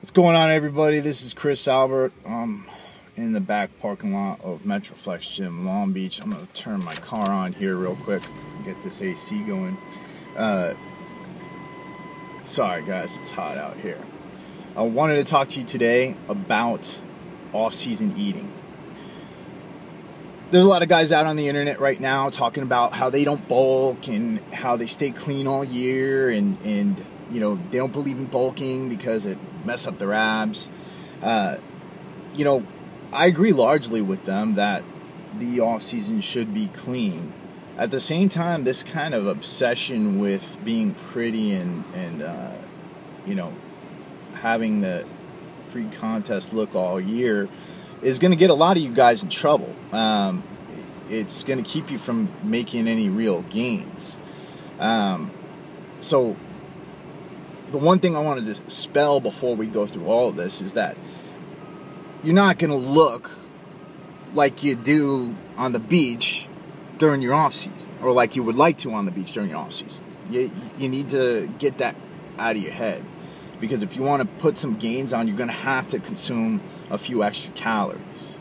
What's going on, everybody? This is Chris Albert. I'm in the back parking lot of Metroflex Gym, Long Beach. I'm going to turn my car on here real quick and get this AC going. Sorry, guys, it's hot out here. I wanted to talk to you today about off-season eating. There's a lot of guys out on the internet right now talking about how they don't bulk and how they stay clean all year and you know, they don't believe in bulking because it messes up their abs. You know, I agree largely with them that the off-season should be clean. At the same time, this kind of obsession with being pretty and you know, having the pre-contest look all year is going to get a lot of you guys in trouble. It's going to keep you from making any real gains. So the one thing I wanted to spell before we go through all of this is that you're not going to look like you do on the beach during your off season, or like you would like to on the beach during your off season. You need to get that out of your head, because if you want to put some gains on, you're going to have to consume a few extra calories.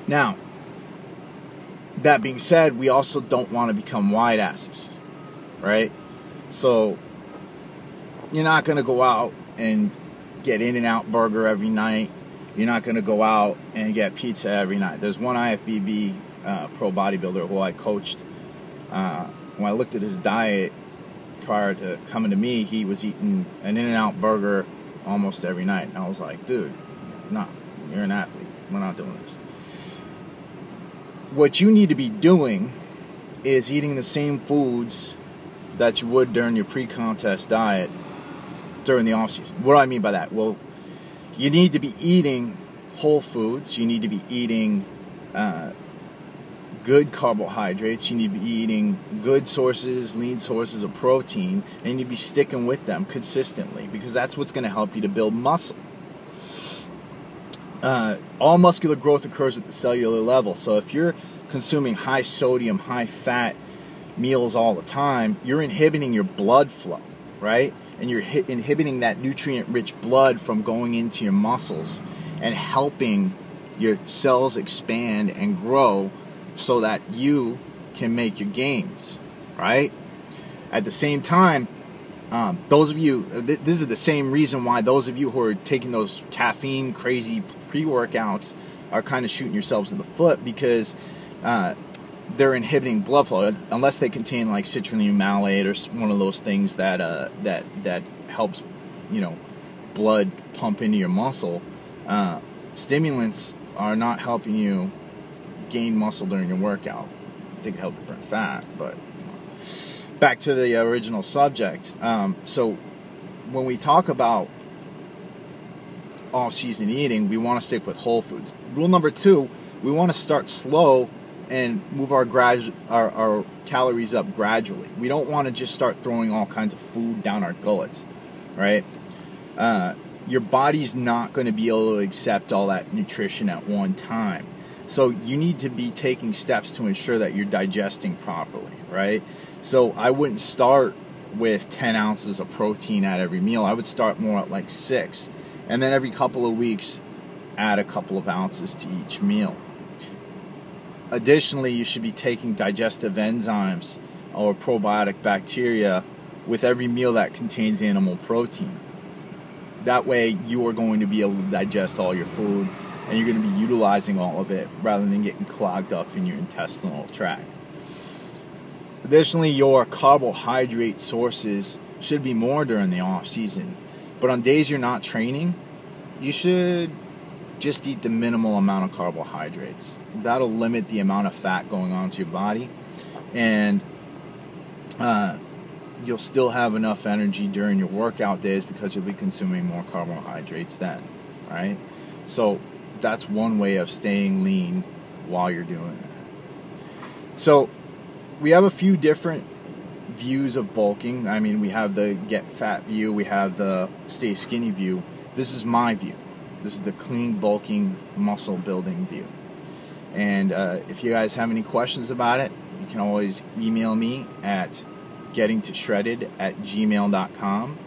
Now, that being said, we also don't want to become wide asses, right? So you're not going to go out and get In-N-Out burger every night. You're not going to go out and get pizza every night. There's one IFBB pro bodybuilder who I coached. When I looked at his diet prior to coming to me, he was eating an In-N-Out burger almost every night. And I was like, dude, no, you're an athlete. We're not doing this. What you need to be doing is eating the same foods that you would during your pre-contest diet during the off-season. What do I mean by that? Well, you need to be eating whole foods. You need to be eating good carbohydrates. You need to be eating good sources, lean sources of protein, and you need to be sticking with them consistently, because that's what's going to help you to build muscle. All muscular growth occurs at the cellular level. So if you're consuming high sodium, high fat meals all the time, you're inhibiting your blood flow, right? And you're inhibiting that nutrient-rich blood from going into your muscles and helping your cells expand and grow so that you can make your gains, right? At the same time, those of you, this is the same reason why those of you who are taking those caffeine crazy pre-workouts are kind of shooting yourselves in the foot, because they're inhibiting blood flow unless they contain like citrulline malate or one of those things that that helps, you know, blood pump into your muscle. Stimulants are not helping you gain muscle during your workout. They can help you burn fat, but back to the original subject. So when we talk about off-season eating, we want to stick with whole foods. Rule number 2, we want to start slow and move our calories up gradually. We don't want to just start throwing all kinds of food down our gullets, right? Your body's not going to be able to accept all that nutrition at one time. So you need to be taking steps to ensure that you're digesting properly, right? So I wouldn't start with 10 ounces of protein at every meal. I would start more at like 6. And then every couple of weeks, add a couple of ounces to each meal. Additionally, you should be taking digestive enzymes or probiotic bacteria with every meal that contains animal protein. That way, you are going to be able to digest all your food, and you're going to be utilizing all of it rather than getting clogged up in your intestinal tract. Additionally, your carbohydrate sources should be more during the off season, but on days you're not training, you should just eat the minimal amount of carbohydrates. That'll limit the amount of fat going onto your body, and you'll still have enough energy during your workout days because you'll be consuming more carbohydrates then, right? So that's one way of staying lean while you're doing that. So we have a few different views of bulking. I mean, we have the get fat view, we have the stay skinny view. This is my view. This is the clean bulking muscle building view. And if you guys have any questions about it, you can always email me at gettingtoshredded@gmail.com.